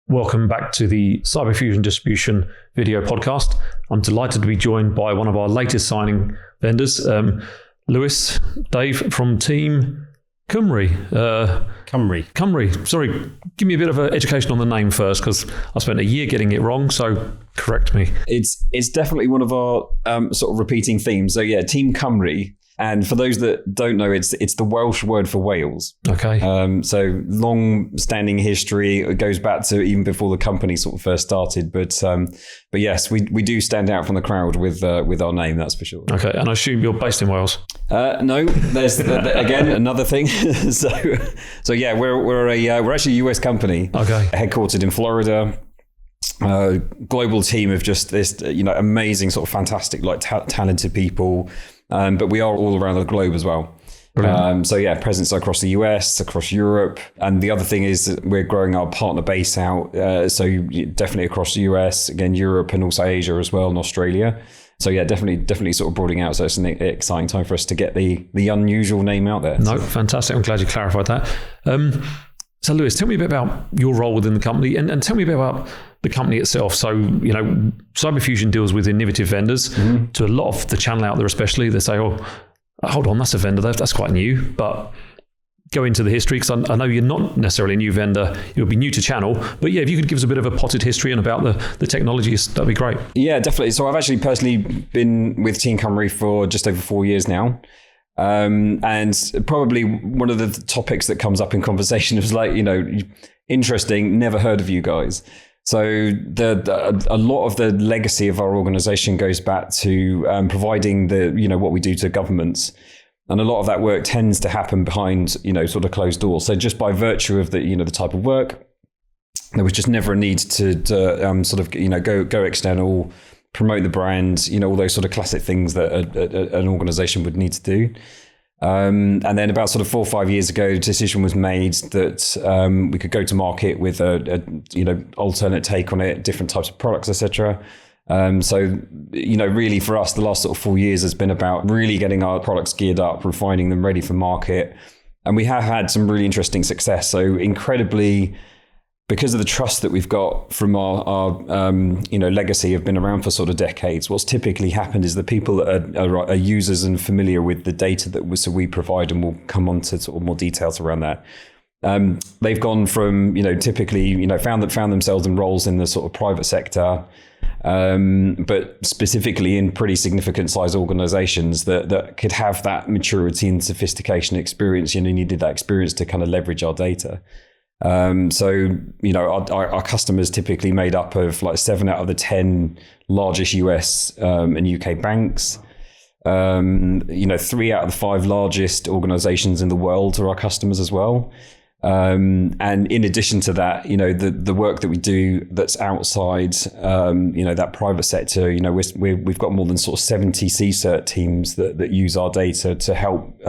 Welcome back to the Cyberfusion Distribution video podcast. I'm delighted to be joined by one of our latest signing vendors, Lewis, Dave from Team Cymru. Cymru. Sorry, give me a bit of an education on the name first, because I spent a year getting it wrong, so correct me. It's definitely one of our sort of repeating themes. So yeah, Team Cymru. And for those that don't know, it's the Welsh word for Wales. Okay. So long-standing history. It goes back to even before the company sort of first started. But yes, we do stand out from the crowd with our name. That's for sure. Okay, and I assume you're based in Wales. No, there's again another thing. so yeah, we're actually a US company. Okay. Headquartered in Florida. Global team of just this, amazing sort of fantastic, talented people. But we are all around the globe as well. So yeah, presence across the US, across Europe. And the other thing is that we're growing our partner base out. So definitely across the US, again, Europe, and also Asia as well, and Australia. So yeah, definitely sort of broadening out. So it's an exciting time for us to get the unusual name out there. No, fantastic. I'm glad you clarified that. So Lewis, tell me a bit about your role within the company and tell me a bit about the company itself. So, Cyberfusion deals with innovative vendors. Mm-hmm. To a lot of the channel out there, especially, they say, oh, hold on, that's a vendor. That's quite new. But go into the history, because I know you're not necessarily a new vendor. You'll be new to channel. But yeah, if you could give us a bit of a potted history and about the technologies, that'd be great. Yeah, definitely. So I've actually personally been with Team Cymru for just over 4 years now. And probably one of the topics that comes up in conversation is interesting, never heard of you guys. So a lot of the legacy of our organization goes back to providing what we do to governments. And a lot of that work tends to happen behind, sort of closed doors. So just by virtue of the type of work, there was just never a need to go external, promote the brand, all those sort of classic things that an organization would need to do. And then about sort of 4 or 5 years ago, the decision was made that we could go to market with a alternate take on it, different types of products, etc. So really for us, the last sort of 4 years has been about really getting our products geared up, refining them, ready for market. And we have had some really interesting success. So incredibly, because of the trust that we've got from our legacy, have been around for sort of decades. What's typically happened is the people that are users and familiar with the data that we provide, and we'll come on to sort of more details around that. They've gone from typically found themselves in roles in the sort of private sector, but specifically in pretty significant size organizations that could have that maturity and sophistication experience. Needed that experience to kind of leverage our data. Our customers typically made up of 7 out of the 10 largest US and UK banks. 3 out of the 5 largest organizations in the world are our customers as well. And in addition to that, the work that we do that's outside, that private sector, we've got more than sort of 70 CCERT teams that use our data to help,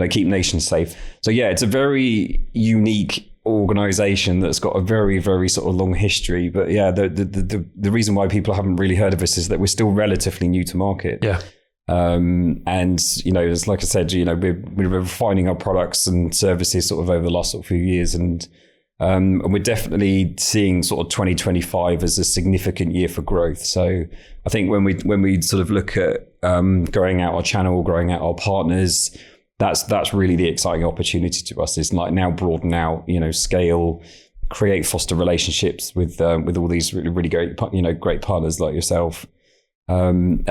keep nations safe. So yeah, it's a very unique organization that's got a very, very sort of long history. But yeah, the reason why people haven't really heard of us is that we're still relatively new to market. Yeah. It's like I said, we're refining our products and services sort of over the last sort of few years, and we're definitely seeing sort of 2025 as a significant year for growth. So I think when we sort of look at growing out our channel, growing out our partners, that's really the exciting opportunity to us. Is now broaden out, scale, create, foster relationships with all these really great great partners like yourself. And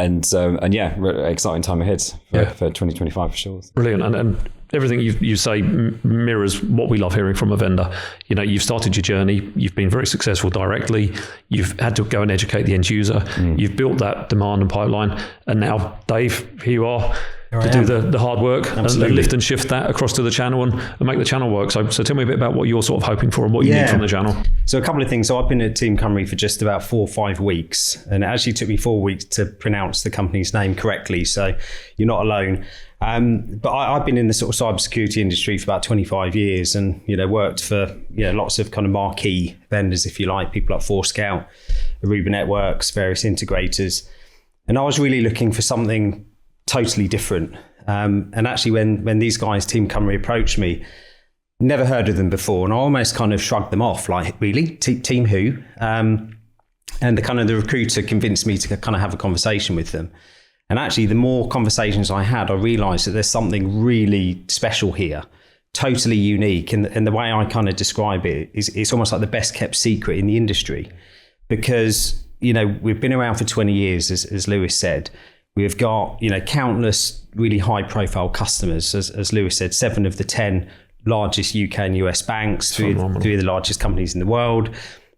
yeah, exciting time ahead for 2025 for sure. Brilliant. And everything you say mirrors what we love hearing from a vendor. You've started your journey. You've been very successful directly. You've had to go and educate the end user. You've built that demand and pipeline. And now, Dave, here you are to do the hard work and lift and shift that across to the channel and make the channel work. So tell me a bit about what you're sort of hoping for and what you need from the channel. So a couple of things. So I've been at Team Cymru for just about 4 or 5 weeks, and it actually took me 4 weeks to pronounce the company's name correctly. So you're not alone. But I've been in the sort of cybersecurity industry for about 25 years and, worked for, lots of kind of marquee vendors, if you like, people like Forescout, Aruba Networks, various integrators. And I was really looking for something totally different. And actually when these guys, Team Cymru, approached me, never heard of them before, and I almost kind of shrugged them off, like, really? Team who? And the recruiter convinced me to kind of have a conversation with them. And actually, the more conversations I had, I realised that there's something really special here, totally unique. And the way I kind of describe it is it's almost like the best kept secret in the industry, because, you know, we've been around for 20 years, as Lewis said. We've got, you know, countless really high profile customers, as Lewis said, 7 of the 10 largest UK and US banks, three of the largest companies in the world.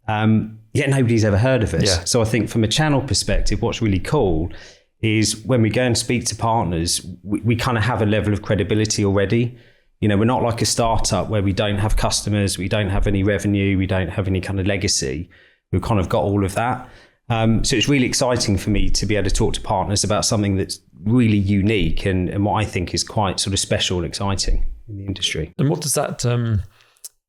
Yet nobody's ever heard of us. Yeah. So I think from a channel perspective, what's really cool is when we go and speak to partners, we kind of have a level of credibility already. You know, we're not like a startup where we don't have customers, we don't have any revenue, we don't have any kind of legacy. We've kind of got all of that. So it's really exciting for me to be able to talk to partners about something that's really unique and what I think is quite sort of special and exciting in the industry. And what does that,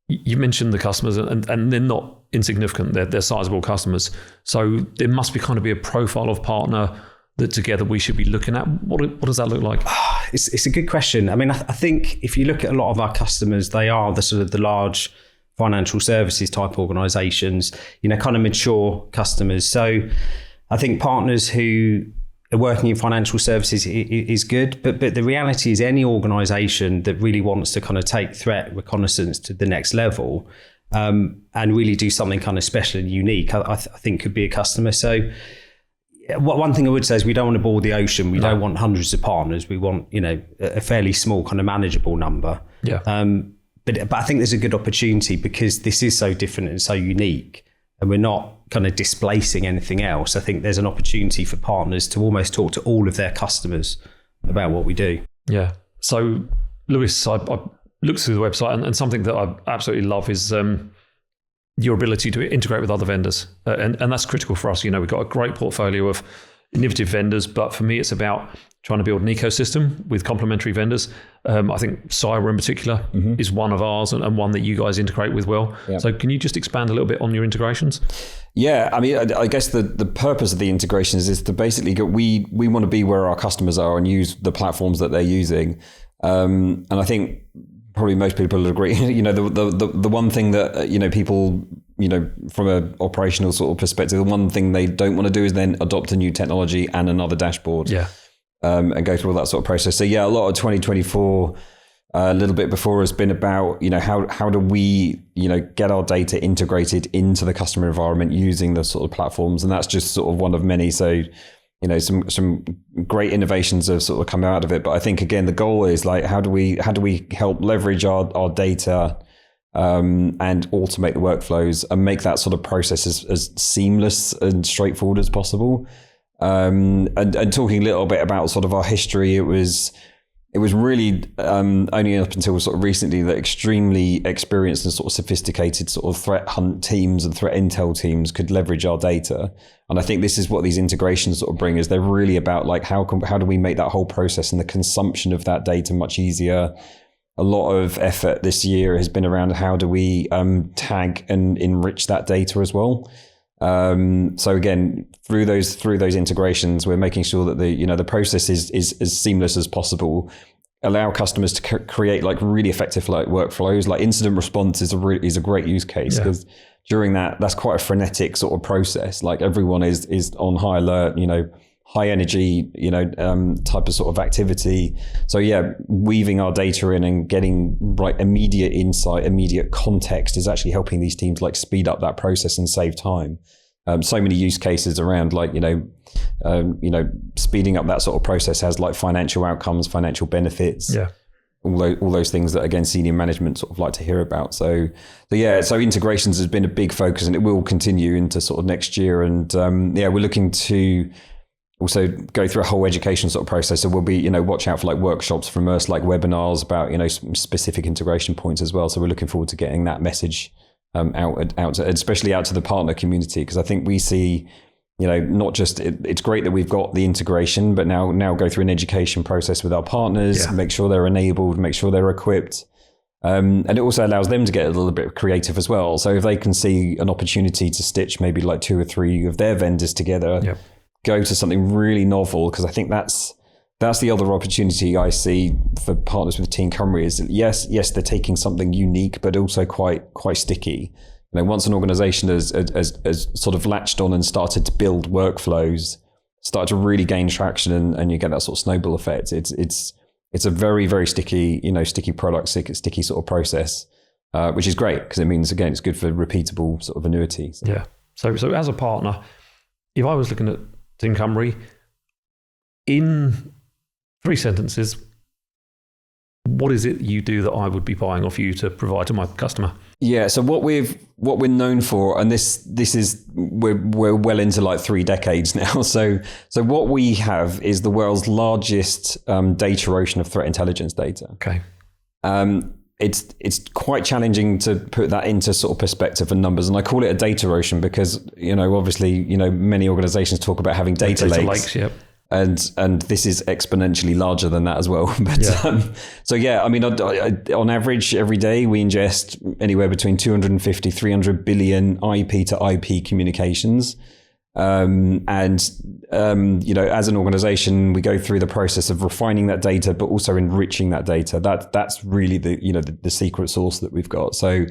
you mentioned the customers and they're not insignificant, they're sizable customers. So there must be kind of be a profile of partner that together we should be looking at. What does that look like? It's a good question. I mean, I think if you look at a lot of our customers, they are the sort of the large financial services type organizations, you know, kind of mature customers. So I think partners who are working in financial services is good, but the reality is any organization that really wants to kind of take threat reconnaissance to the next level and really do something kind of special and unique, I think could be a customer. So one thing I would say is we don't want to boil the ocean. We don't want hundreds of partners. We want, you know, a fairly small kind of manageable number. Yeah. But I think there's a good opportunity because this is so different and so unique, and we're not kind of displacing anything else. I think there's an opportunity for partners to almost talk to all of their customers about what we do. Yeah. So, Lewis, I looked through the website and something that I absolutely love is your ability to integrate with other vendors. And that's critical for us. You know, we've got a great portfolio of innovative vendors, but for me, it's about trying to build an ecosystem with complementary vendors. I think Cyber in particular is one of ours and one that you guys integrate with well. Yep. So can you just expand a little bit on your integrations? Yeah, I mean, I guess the purpose of the integrations is to basically go, we want to be where our customers are and use the platforms that they're using. And I think probably most people will agree, you know, the one thing that, you know, people, you know, from an operational sort of perspective, the one thing they don't want to do is then adopt a new technology and another dashboard. Yeah. And go through all that sort of process. So yeah, a lot of 2024, a little bit before has been about, you know, how do we, you know, get our data integrated into the customer environment using the sort of platforms. And that's just sort of one of many. So, you know, some great innovations have sort of come out of it. But I think, again, the goal is like, how do we help leverage our data and automate the workflows and make that sort of process as seamless and straightforward as possible. And talking a little bit about sort of our history, it was really only up until sort of recently that extremely experienced and sort of sophisticated sort of threat hunt teams and threat intel teams could leverage our data. And I think this is what these integrations sort of bring, is they're really about like how do we make that whole process and the consumption of that data much easier. A lot of effort this year has been around how do we tag and enrich that data as well. So again, through those integrations, we're making sure that the process is as seamless as possible. Allow customers to create like really effective like workflows. Like incident response is a great use case because during that's quite a frenetic sort of process. Like everyone is on high alert, you know, high energy, you know, type of sort of activity. So yeah, weaving our data in and getting like immediate insight, immediate context is actually helping these teams like speed up that process and save time. So many use cases around like, speeding up that sort of process has like financial outcomes, financial benefits. Yeah. All those things that, again, senior management sort of like to hear about. So integrations has been a big focus and it will continue into sort of next year. And we're looking to also go through a whole education sort of process. So we'll be, you know, watch out for like workshops from us, like webinars about, you know, specific integration points as well. So we're looking forward to getting that message out, especially out to the partner community, because I think we see, you know, not just it's great that we've got the integration, but now go through an education process with our partners, make sure they're enabled, make sure they're equipped. And it also allows them to get a little bit creative as well. So if they can see an opportunity to stitch maybe like 2 or 3 of their vendors together, go to something really novel, because I think that's that's the other opportunity I see for partners with Team Cymru is that yes, they're taking something unique, but also quite sticky. Once an organization has sort of latched on and started to build workflows, start to really gain traction, and you get that sort of snowball effect. It's a very, very sticky, sticky product, sticky sort of process, which is great because it means, again, it's good for repeatable sort of annuity. So. Yeah. So as a partner, if I was looking at Team Cymru, in 3 sentences, what is it you do that I would be buying off you to provide to my customer? Yeah, so what we're known for, and this is we're well into like 3 decades now. So what we have is the world's largest data ocean of threat intelligence data. Okay. It's quite challenging to put that into sort of perspective and numbers, and I call it a data ocean because obviously many organizations talk about having data lakes. Yep. And this is exponentially larger than that as well. But so yeah, I mean, on average, every day we ingest anywhere between 250, 300 billion IP to IP communications. As an organization, we go through the process of refining that data, but also enriching that data. That's really the secret sauce that we've got. So,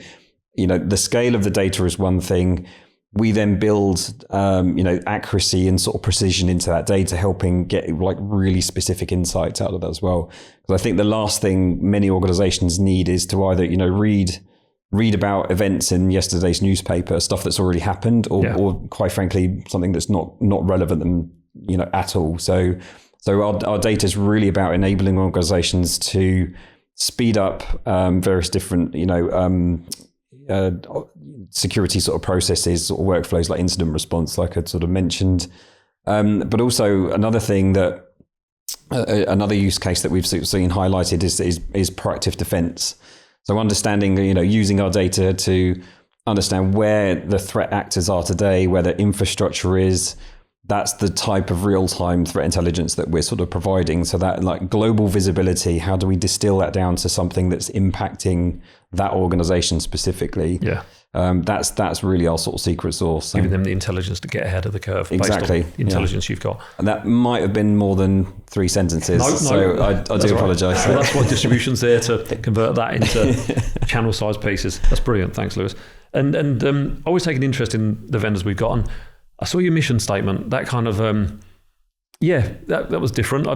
the scale of the data is one thing. We then build, accuracy and sort of precision into that data, helping get like really specific insights out of that as well. Because I think the last thing many organizations need is to either, read about events in yesterday's newspaper, stuff that's already happened, or quite frankly, something that's not relevant and, at all. So our data is really about enabling organizations to speed up various different, security sort of processes or workflows like incident response, like I sort of mentioned. But also another thing that another use case that we've seen highlighted is proactive defense. So understanding, using our data to understand where the threat actors are today, where their infrastructure is. That's the type of real-time threat intelligence that we're sort of providing. So that like global visibility, how do we distill that down to something that's impacting that organization specifically? Yeah. That's really our sort of secret sauce. Giving them the intelligence to get ahead of the curve. Exactly. Based on the intelligence you've got. And that might have been more than 3 sentences. So I do apologise. Well, that's why distribution's there to convert that into channel size pieces. That's brilliant. Thanks, Lewis. And I always take an interest in the vendors we've got. And I saw your mission statement. That kind of, that was different.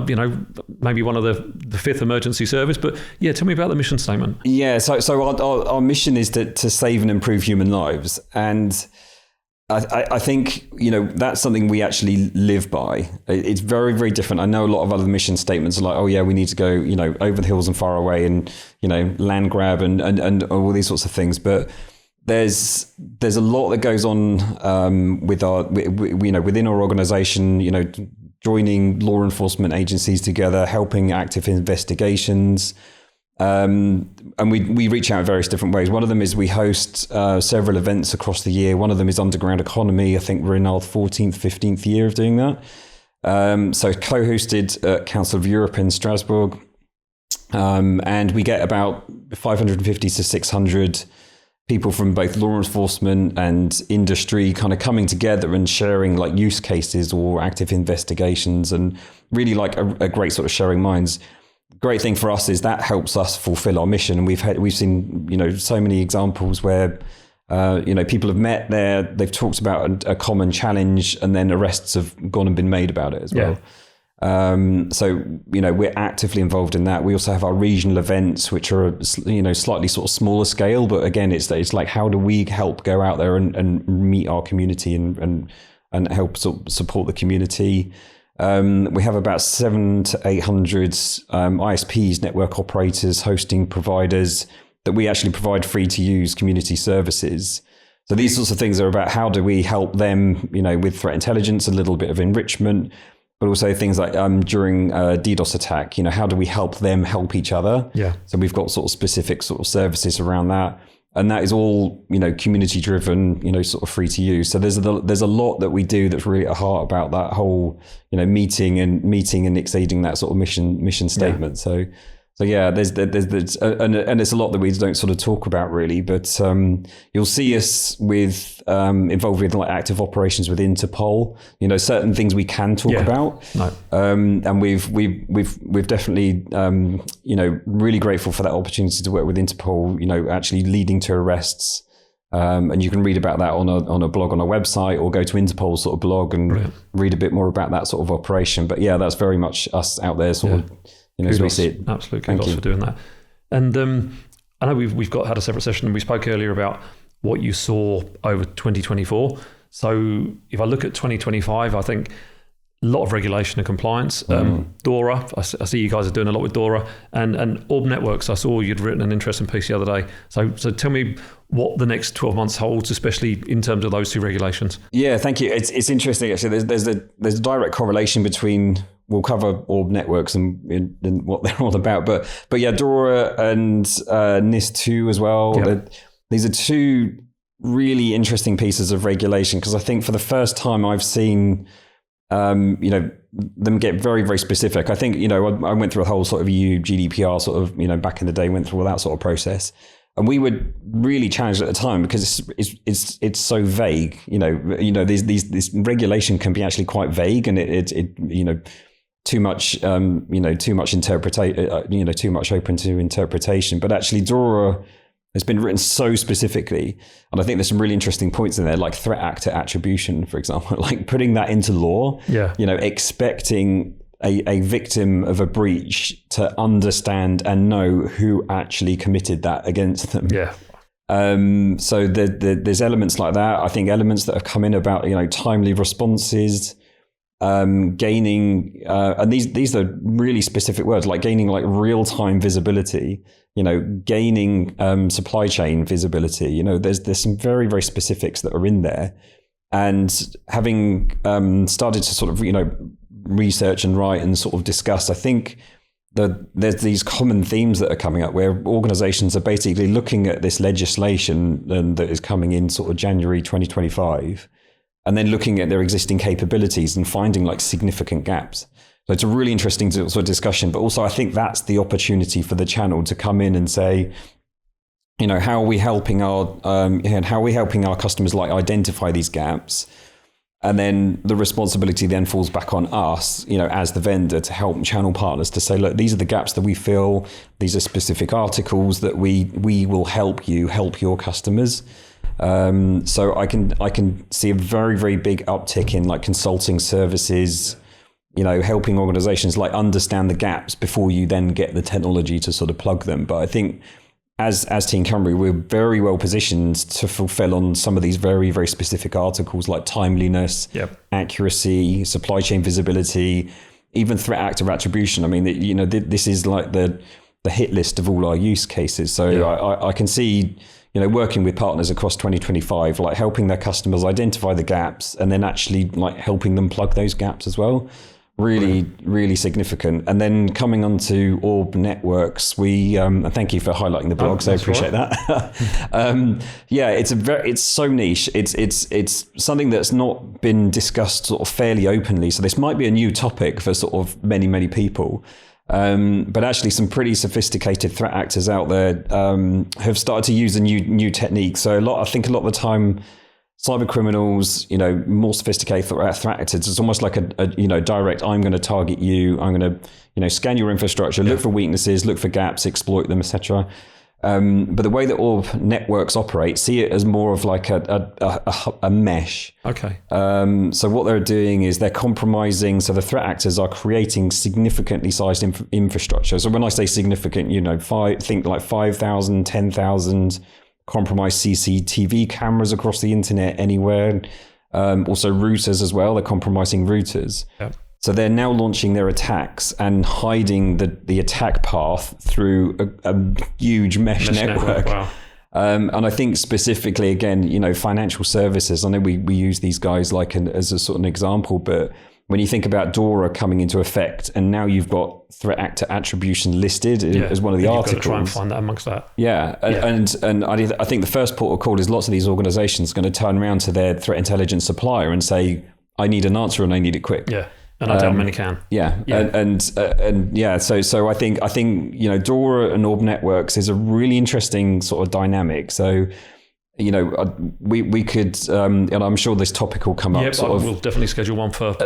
Maybe one of the 5th emergency service, but yeah, tell me about the mission statement. Yeah, so our mission is to save and improve human lives. And I think, that's something we actually live by. It's very, very different. I know a lot of other mission statements are like, oh yeah, we need to go, over the hills and far away and, land grab and all these sorts of things. But there's a lot that goes on within our organization, joining law enforcement agencies together, helping active investigations. And we reach out in various different ways. One of them is we host several events across the year. One of them is Underground Economy. I think we're in our 14th, 15th year of doing that. So co-hosted at Council of Europe in Strasbourg. And we get about 550 to 600 people from both law enforcement and industry kind of coming together and sharing like use cases or active investigations, and really like a great sort of sharing minds. Great thing for us is that helps us fulfill our mission. And we've seen, so many examples where, people have met there, they've talked about a common challenge, and then arrests have gone and been made about it as well. So, we're actively involved in that. We also have our regional events, which are, slightly sort of smaller scale, but again, it's like, how do we help go out there and meet our community and help support the community? We have about 700 to 800 ISPs, network operators, hosting providers that we actually provide free to use community services. So these sorts of things are about how do we help them, with threat intelligence, a little bit of enrichment, but also things like during a DDoS attack, how do we help them help each other? Yeah. So we've got sort of specific sort of services around that. And that is all, community driven, sort of free to use. So there's a lot that we do that's really at heart about that whole, meeting and exceeding that sort of mission statement. So yeah, there's and it's a lot that we don't sort of talk about really, but you'll see us involved with like active operations with Interpol. You know, certain things we can talk about. No. And we've definitely you know, really grateful for that opportunity to work with Interpol. You know, actually leading to arrests. And you can read about that on a blog on our website, or go to Interpol's sort of blog and read a bit more about that sort of operation. But yeah, that's very much us out there sort of. You know, as we see it. Absolutely, kudos for doing that. And I know we've had a separate session, and we spoke earlier about what you saw over 2024. So if I look at 2025, I think a lot of regulation and compliance. DORA, I see you guys are doing a lot with DORA, and Orb Networks. I saw you'd written an interesting piece the other day. So tell me what the next 12 months holds, especially in terms of those two regulations. Yeah, thank you. It's interesting actually. There's a direct correlation between. We'll cover Orb Networks and what they're all about, but yeah, DORA and NIS2 as well. Yep. These are two really interesting pieces of regulation, because I think for the first time I've seen you know, them get very, very specific. I think, you know, I went through a whole sort of EU GDPR sort of, you know, back in the day, went through all that sort of process. And we were really challenged at the time because it's so vague. You know, this regulation can be actually quite vague, and it you know, too much too much open to interpretation. But actually, DORA has been written so specifically, and I think there's some really interesting points in there, like threat actor attribution, for example, like putting that into law. Yeah, you know, expecting a victim of a breach to understand and know who actually committed that against them. Yeah. So there's elements like that. I think elements that have come in about, you know, timely responses. Gaining and these are really specific words, like gaining like real-time visibility, you know, gaining supply chain visibility. You know, there's some very, very specifics that are in there. And having started to sort of, you know, research and write and sort of discuss, I think that there's these common themes that are coming up where organizations are basically looking at this legislation that is coming in sort of January 2025, and then looking at their existing capabilities and finding like significant gaps. So it's a really interesting sort of discussion, but also I think that's the opportunity for the channel to come in and say, you know, how are we helping our customers like identify these gaps? And then the responsibility then falls back on us, you know, as the vendor, to help channel partners to say, look, these are the gaps that we feel. These are specific articles that we will help your customers. So I can see a very, very big uptick in like consulting services, you know, helping organizations like understand the gaps before you then get the technology to sort of plug them. But I think as Team Cymru, we're very well positioned to fulfill on some of these very, very specific articles like timeliness, accuracy, supply chain visibility, even threat actor attribution. I mean, you know, this is like the hit list of all our use cases. So I can see, you know, working with partners across 2025, like helping their customers identify the gaps and then actually like helping them plug those gaps as well. Really, really significant. And then coming on to Orb Networks, we thank you for highlighting the blog. So I appreciate that. Yeah, it's so niche. It's something that's not been discussed sort of fairly openly. So this might be a new topic for sort of many people. But actually some pretty sophisticated threat actors out there have started to use a new technique. So I think a lot of the time, cyber criminals, you know, more sophisticated threat actors, it's almost like a you know, direct, I'm going to target you, I'm going to, you know, scan your infrastructure, look for weaknesses, look for gaps, exploit them, etc. But the way that Orb Networks operate, see it as more of like a mesh. Okay. So what they're doing is they're compromising. So the threat actors are creating significantly sized infrastructure. So when I say significant, you know, think like 5,000, 10,000 compromised CCTV cameras across the internet anywhere. Also routers as well. They're compromising routers. Yep. So they're now launching their attacks and hiding the attack path through a huge mesh network. Wow. And I think specifically, again, you know, financial services, I know we use these guys like as a sort of an example, but when you think about DORA coming into effect and now you've got threat actor attribution listed as one of the articles. You've got to try and find that amongst that. And I think the first port of call is lots of these organizations are going to turn around to their threat intelligence supplier and say, I need an answer and I need it quick. Yeah. And I doubt many can. Yeah. And yeah, so I think DORA and Orb Networks is a really interesting sort of dynamic. So, we could, and I'm sure this topic will come up. We'll definitely schedule one for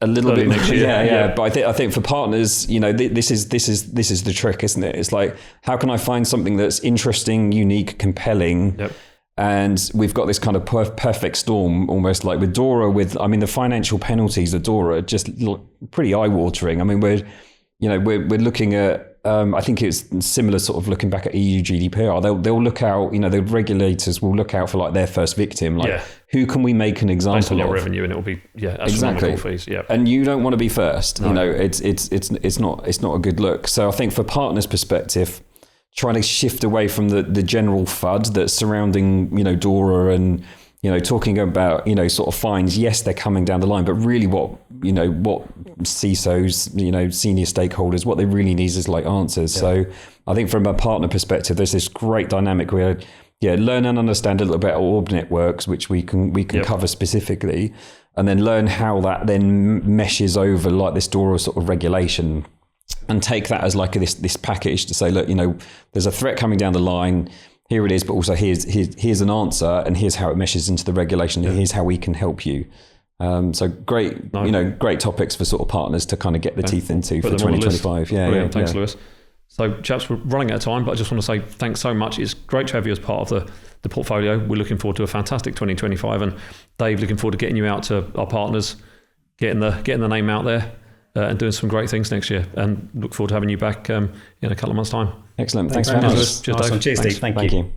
a little bit next year. Yeah. But I think for partners, this is the trick, isn't it? It's like, how can I find something that's interesting, unique, compelling? Yep. And we've got this kind of perfect storm, almost like with DORA. The financial penalties of DORA just look pretty eye-watering. I mean, we're looking at. I think it's similar, sort of looking back at EU GDPR. They'll look out. The regulators will look out for like their first victim. Like, who can we make an example based on your of? revenue, and it will be astronomical fees. Yeah, and you don't want to be first. No. It's not a good look. So I think for partners' perspective, trying to shift away from the general FUD that's surrounding, DORA and, talking about, sort of fines. Yes, they're coming down the line, but really what CISOs, senior stakeholders, what they really need is like answers. Yeah. So I think from a partner perspective, there's this great dynamic where, learn and understand a little bit about Orb Networks, which we can cover specifically, and then learn how that then meshes over like this DORA sort of regulation. And take that as like this package to say, look, there's a threat coming down the line. Here it is, but also here's an answer, and here's how it meshes into the regulation. And here's how we can help you. So great, great topics for sort of partners to kind of get the teeth into for 2025. Thanks, Lewis. So, chaps, we're running out of time, but I just want to say thanks so much. It's great to have you as part of the portfolio. We're looking forward to a fantastic 2025, and Dave, looking forward to getting you out to our partners, getting the name out there. And doing some great things next year, and look forward to having you back in a couple of months' time. Excellent. Thanks very much. Cheers, Dave. Cheers, Steve. Thank you.